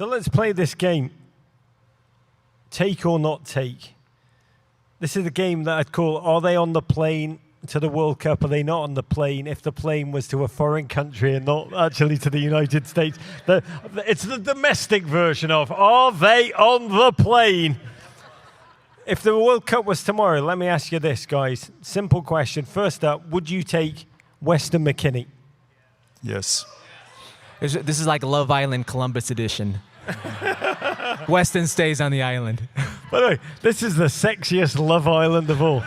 So let's play this game. Take or not take. This is a game that I'd call, are they on the plane to the World Cup? Are they not on the plane? If the plane was to a foreign country and not actually to the United States. It's the domestic version of, are they on the plane? If the World Cup was tomorrow, let me ask you this, guys. Simple question. First up, would you take Weston McKennie? Yes. This is like Love Island Columbus edition. Weston stays on the island. By the way, this is the sexiest Love Island of all.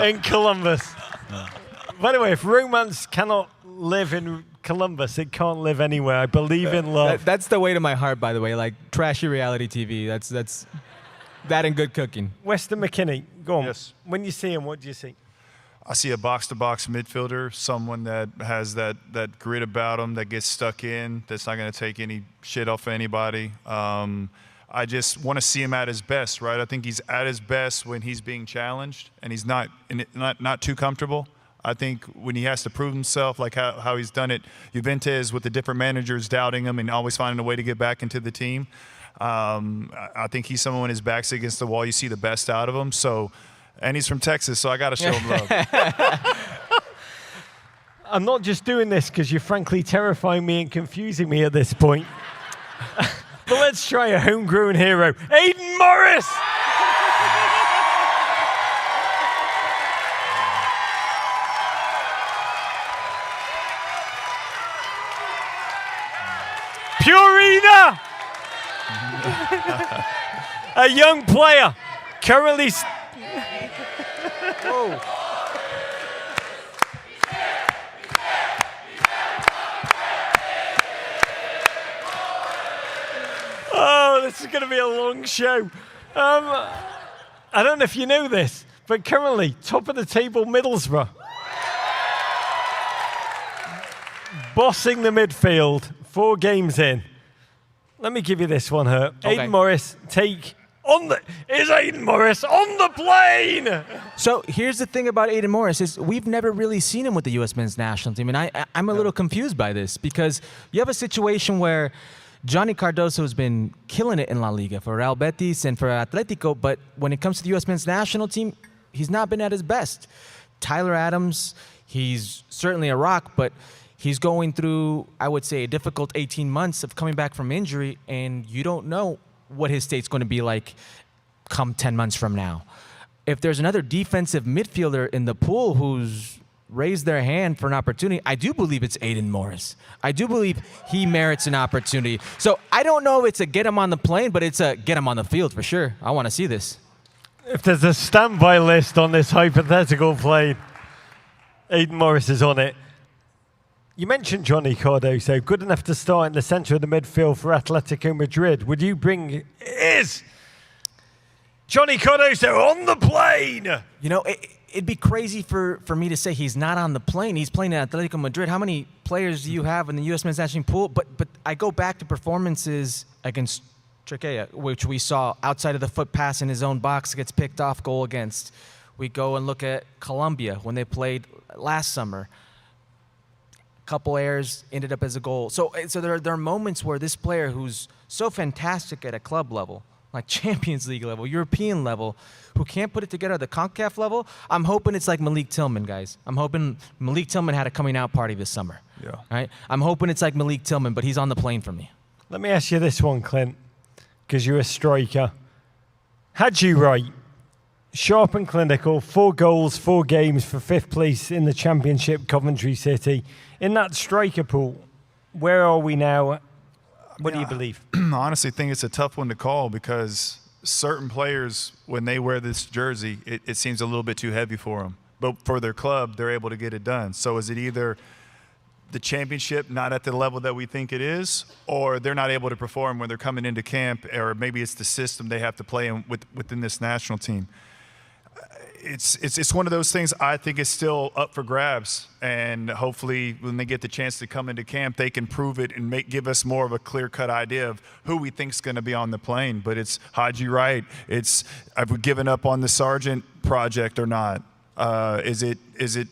In Columbus. By the way, if romance cannot live in Columbus, it can't live anywhere. I believe in love. That's the way to my heart, by the way. Like trashy reality TV. That's that and good cooking. Weston McKennie, go on. Yes. When you see him, what do you see? I see a box-to-box midfielder, someone that has that grit about him, that gets stuck in, that's not going to take any shit off of anybody. I just want to see him at his best, right? I think he's at his best when he's being challenged and he's not too comfortable. I think when he has to prove himself, like how he's done it, Juventus with the different managers doubting him and always finding a way to get back into the team. I think he's someone when his back's against the wall, you see the best out of him. So. And he's from Texas, so I got to show him love. I'm not just doing this because you're frankly terrifying me and confusing me at this point. But let's try a homegrown hero. Aiden Morris! Purina! A young player, currently... Whoa. Oh, this is going to be a long show. I don't know if you know this, but currently, top of the table, Middlesbrough. Bossing the midfield, 4 games in. Let me give you this one, Herc. Okay. Aiden Morris, is Aiden Morris on the plane? So here's the thing about Aiden Morris is we've never really seen him with the U.S. men's national team. And I'm a little confused by this because you have a situation where Johnny Cardoso has been killing it in La Liga for Real Betis and for Atletico, but when it comes to the U.S. men's national team, he's not been at his best. Tyler Adams, he's certainly a rock, but he's going through, I would say, a difficult 18 months of coming back from injury, and you don't know what his state's going to be like come 10 months from now. If there's another defensive midfielder in the pool who's raised their hand for an opportunity, I do believe it's Aiden Morris. I do believe he merits an opportunity. So I don't know if it's a get him on the plane, but it's a get him on the field for sure. I want to see this. If there's a standby list on this hypothetical plane, Aiden Morris is on it. You mentioned Johnny Cardoso, good enough to start in the center of the midfield for Atletico Madrid. Would you bring... Is Johnny Cardoso on the plane? You know, it'd be crazy for me to say he's not on the plane. He's playing at Atletico Madrid. How many players do you have in the U.S. men's national pool? But I go back to performances against Turkey, which we saw outside of the foot pass in his own box, gets picked off, goal against. We go and look at Colombia when they played last summer. Couple errors ended up as a goal. So there are moments where this player who's so fantastic at a club level, like Champions League level, European level, who can't put it together at the CONCACAF level, I'm hoping it's like Malik Tillman, guys. I'm hoping Malik Tillman had a coming out party this summer. Yeah. Right? I'm hoping it's like Malik Tillman, but he's on the plane for me. Let me ask you this one, Clint, because you're a striker. Had you right? Sharp and clinical, 4 goals, 4 games for 5th place in the Championship, Coventry City. In that striker pool, where are we now? What do you believe? I honestly think it's a tough one to call because certain players, when they wear this jersey, it seems a little bit too heavy for them. But for their club, they're able to get it done. So is it either the championship not at the level that we think it is, or they're not able to perform when they're coming into camp, or maybe it's the system they have to play in within this national team? It's one of those things I think is still up for grabs, and hopefully when they get the chance to come into camp, they can prove it and give us more of a clear-cut idea of who we think is going to be on the plane. But it's Haji Wright. Have we given up on the Sargent project or not? Is it?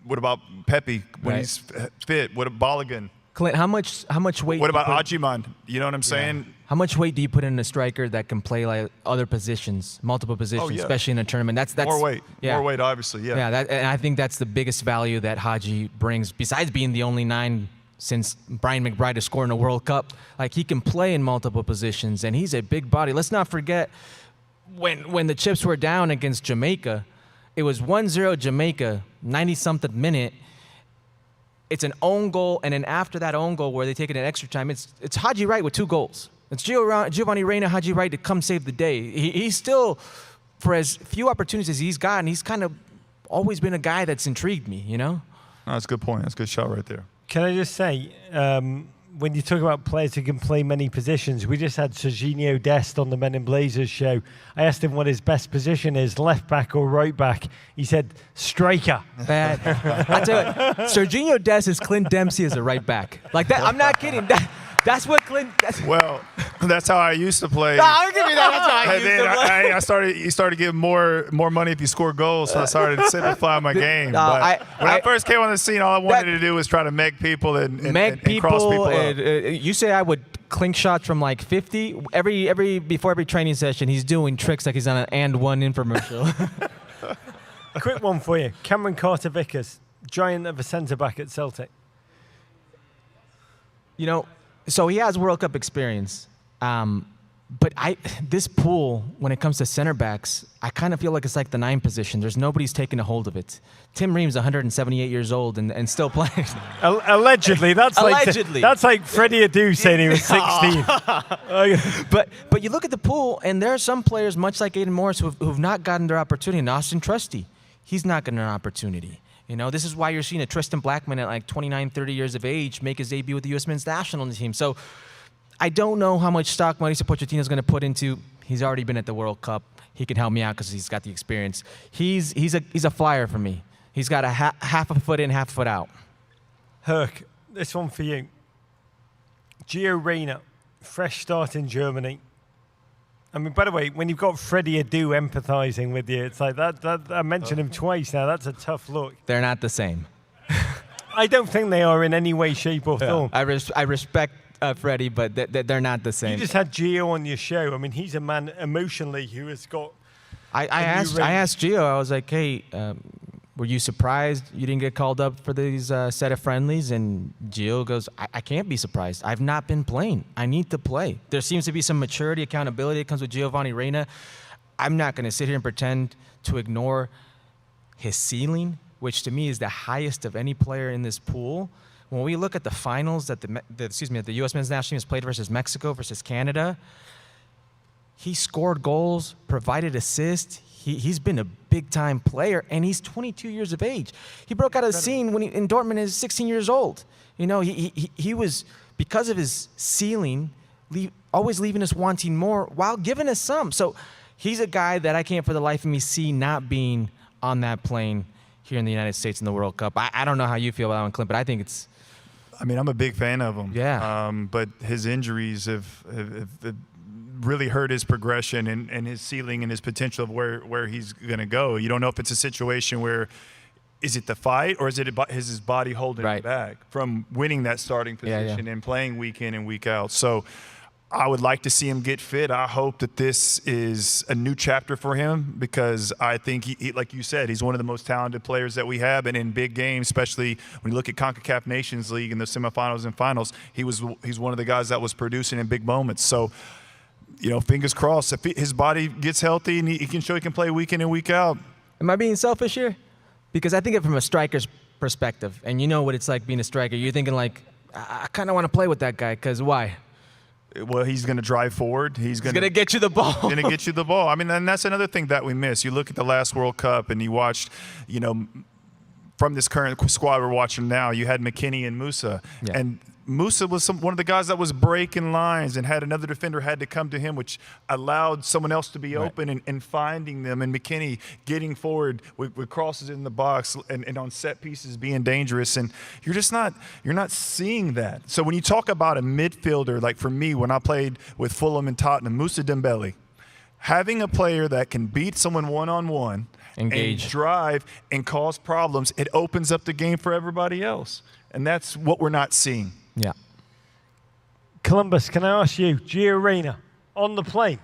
What about Pepe when he's fit? What about Balogun? Clint, how much weight? What about Ajiman? You know what I'm saying? Yeah. How much weight do you put in a striker that can play like other positions, multiple positions, especially in a tournament? That's more weight. Yeah. More weight, obviously. Yeah. Yeah, and I think that's the biggest value that Haji brings. Besides being the only 9 since Brian McBride has scored in a World Cup, like he can play in multiple positions, and he's a big body. Let's not forget when the chips were down against Jamaica, it was 1-0 Jamaica, 90-something minute. It's an own goal, and then after that own goal where they take it in extra time, it's Haji Wright with 2 goals. It's Giovanni Reyna, Haji Wright to come save the day. He's still, for as few opportunities he's gotten, he's kind of always been a guy that's intrigued me, you know? Oh, that's a good point. That's a good shot right there. Can I just say, when you talk about players who can play many positions, we just had Sergino Dest on the Men in Blazers show. I asked him what his best position is, left back or right back. He said, striker. I tell you, Sergino Dest is Clint Dempsey as a right back. Like that, I'm not kidding. That's what Clint. Well, that's how I used to play. No, I'll give you that. That's how I used to play. You started getting more money if you score goals, so I started to simplify my game. But when I first came on the scene, all I wanted to do was try to make people and cross people up. You say I would clink shots from like 50 before every training session. He's doing tricks like he's on an And One infomercial. A quick one for you, Cameron Carter-Vickers, giant of a centre back at Celtic. You know. So he has World Cup experience, but this pool, when it comes to center backs, I kind of feel like it's like the 9 position. There's nobody's taking a hold of it. Tim Ream's 178 years old and still playing. Allegedly, that's like Freddie Adu saying he was 16. But you look at the pool, and there are some players, much like Aiden Morris, who've not gotten their opportunity. And Austin Trusty, he's not getting an opportunity. You know, this is why you're seeing a Tristan Blackman at like 29, 30 years of age make his debut with the U.S. men's national team. So I don't know how much stock Mauricio Pochettino is going to put into. He's already been at the World Cup. He can help me out because he's got the experience. He's a flyer for me. He's got a half a foot in, half a foot out. Herc, this one for you. Gio Reyna, fresh start in Germany. I mean, by the way, when you've got Freddie Adu empathising with you, it's like that I mentioned him twice now. That's a tough look. They're not the same. I don't think they are in any way, shape, or form. I respect Freddie, but they're not the same. You just had Gio on your show. I mean, he's a man emotionally who has got. I asked Gio. I was like, hey, were you surprised you didn't get called up for these set of friendlies? And Gio goes, I can't be surprised. I've not been playing. I need to play. There seems to be some maturity, accountability that comes with Giovanni Reyna. I'm not going to sit here and pretend to ignore his ceiling, which to me is the highest of any player in this pool. When we look at the finals that the U.S. men's national team has played versus Mexico, versus Canada, he scored goals, provided assists. He's been a big-time player, and he's 22 years of age. He broke out of the scene when in Dortmund is 16 years old. You know, he was, because of his ceiling, always leaving us wanting more while giving us some. So he's a guy that I can't for the life of me see not being on that plane here in the United States in the World Cup. I don't know how you feel about that one, Clint, but I think it's... I mean, I'm a big fan of him. Yeah. But his injuries have really hurt his progression and his ceiling and his potential of where he's going to go. You don't know if it's a situation where is it the fight or is his body holding him back from winning that starting position and playing week in and week out. So I would like to see him get fit. I hope that this is a new chapter for him because I think, he, like you said, he's one of the most talented players that we have. And in big games, especially when you look at CONCACAF Nations League in the semifinals and finals, he's one of the guys that was producing in big moments. So, you know, fingers crossed. If his body gets healthy and he can show he can play week in and week out. Am I being selfish here? Because I think it from a striker's perspective. And you know what it's like being a striker. You're thinking like, I kind of want to play with that guy because why? Well, he's going to drive forward. He's going to get you the ball. Going to get you the ball. I mean, and that's another thing that we miss. You look at the last World Cup and you watched, you know, from this current squad we're watching now, you had McKennie and Musa. Yeah. And Musa was one of the guys that was breaking lines and had another defender had to come to him, which allowed someone else to be open and finding them. And McKennie getting forward with crosses in the box and on set pieces being dangerous. And you're not seeing that. So when you talk about a midfielder, like for me, when I played with Fulham and Tottenham, Musa Dembele, having a player that can beat someone one-on-one, engage, and drive and cause problems, it opens up the game for everybody else. And that's what we're not seeing. Yeah. Columbus, can I ask you, Reyna on the plane?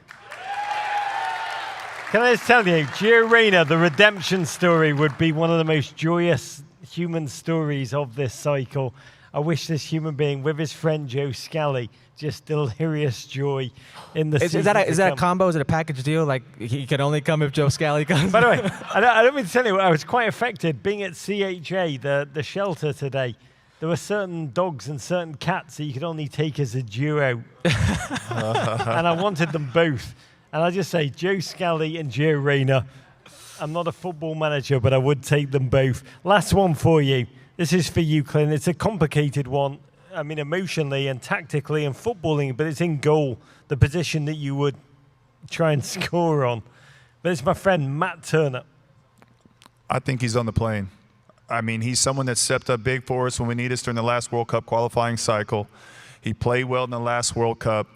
Can I just tell you, Reyna, the redemption story would be one of the most joyous human stories of this cycle. I wish this human being with his friend Joe Scally just delirious joy in the season. Is that a combo? Is it a package deal? Like he can only come if Joe Scally comes? By the way, I don't mean to tell you, I was quite affected being at CHA, the shelter today. There were certain dogs and certain cats that you could only take as a duo. And I wanted them both. And I just say, Joe Scally and Joe Reyna. I'm not a football manager, but I would take them both. Last one for you. This is for you, Clint. It's a complicated one. I mean, emotionally and tactically and footballing, but it's in goal, the position that you would try and score on. But it's my friend Matt Turner. I think he's on the plane. I mean, he's someone that stepped up big for us when we needed us during the last World Cup qualifying cycle. He played well in the last World Cup.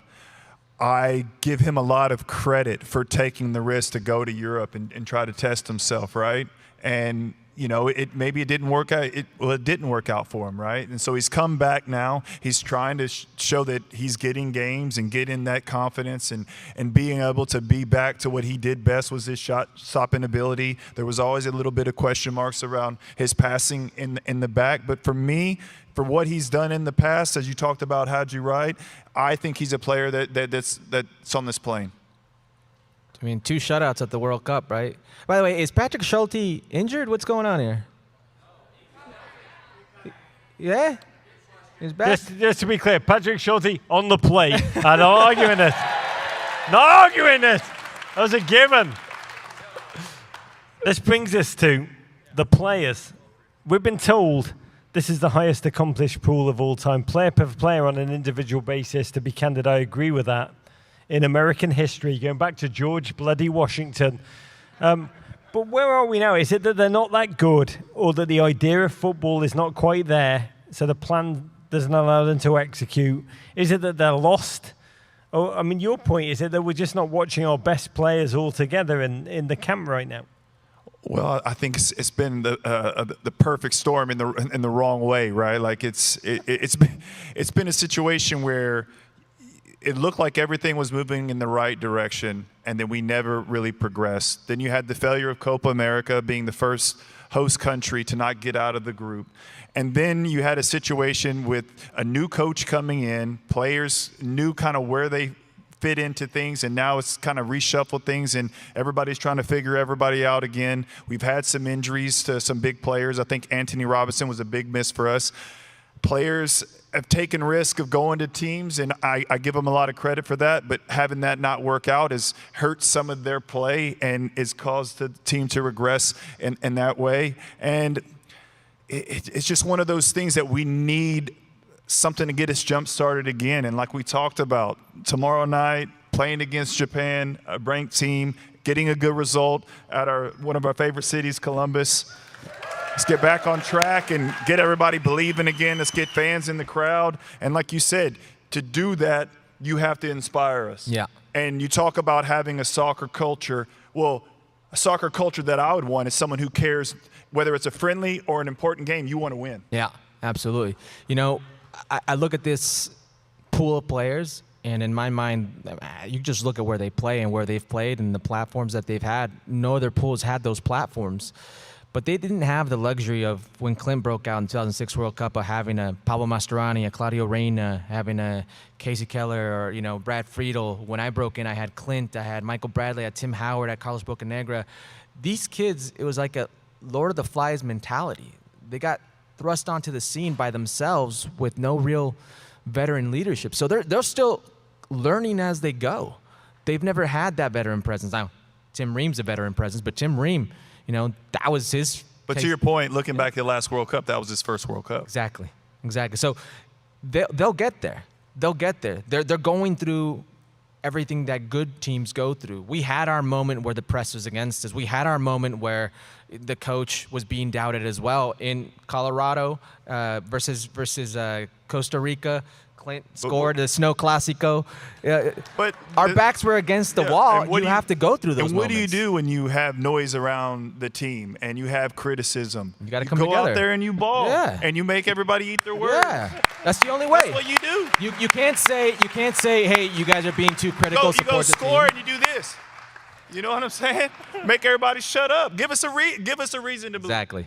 I give him a lot of credit for taking the risk to go to Europe and try to test himself, right? And you know, it didn't work out. It didn't work out for him, right? And so he's come back now. He's trying to show that he's getting games and getting that confidence and being able to be back to what he did best was his shot stopping ability. There was always a little bit of question marks around his passing in the back. But for me, for what he's done in the past, as you talked about Haji Wright, I think he's a player that's on this plane. I mean, 2 shutouts at the World Cup, right? By the way, is Patrick Schulte injured? What's going on here? Yeah? He's back? Just to be clear, Patrick Schulte on the plane. I'm not arguing this. Not arguing this. That was a given. This brings us to the players. We've been told this is the highest accomplished pool of all time. Player per player on an individual basis. To be candid, I agree with that. In American history, going back to George bloody Washington. But where are we now? Is it that they're not that good, or that the idea of football is not quite there, so the plan doesn't allow them to execute? Is it that they're lost? Or, I mean, your point, is it that we're just not watching our best players all together in the camp right now? Well, I think it's been the perfect storm in the wrong way, right? Like it's been a situation where it looked like everything was moving in the right direction, and then we never really progressed. Then you had the failure of Copa America being the first host country to not get out of the group. And then you had a situation with a new coach coming in, players knew kind of where they fit into things, and now it's kind of reshuffled things, and everybody's trying to figure everybody out again. We've had some injuries to some big players. I think Anthony Robinson was a big miss for us. Players have taken risk of going to teams, and I give them a lot of credit for that, but having that not work out has hurt some of their play and has caused the team to regress in that way. And it's just one of those things that we need something to get us jump-started again. And like we talked about, tomorrow night, playing against Japan, a ranked team, getting a good result at one of our favorite cities, Columbus. Let's get back on track and get everybody believing again. Let's get fans in the crowd. And like you said, to do that, you have to inspire us. Yeah. And you talk about having a soccer culture. Well, a soccer culture that I would want is someone who cares, whether it's a friendly or an important game, you want to win. Yeah, absolutely. You know, I look at this pool of players, and in my mind, you just look at where they play and where they've played and the platforms that they've had. No other pools had those platforms. But they didn't have the luxury of, when Clint broke out in 2006 World Cup, of having a Pablo Mastroeni, a Claudio Reyna, having a Casey Keller, or, you know, Brad Friedel. When I broke in, I had Clint, I had Michael Bradley, I had Tim Howard, I had Carlos Bocanegra. These kids, it was like a Lord of the Flies mentality. They got thrust onto the scene by themselves with no real veteran leadership. So they're still learning as they go. They've never had that veteran presence. Now, Tim Ream's a veteran presence, but Tim Ream, you know, that was his. But to your point, looking back at the last World Cup, that was his first World Cup. Exactly. So they'll get there. They'll get there. They're going through everything that good teams go through. We had our moment where the press was against us. We had our moment where the coach was being doubted as well. In Colorado versus Costa Rica, Clint scored the Snow Classico. But our backs were against the wall. You have to go through those And what moments. do you do when you have noise around the team and you have criticism? You got to come go together. out there and you ball. Yeah. And you make everybody eat their words. Yeah, that's the only way. That's what you do. You can't say, hey, you guys are being too critical. You go Support the score team. and you do this. You know what I'm saying? Make everybody shut up. Give us a reason to believe. Exactly.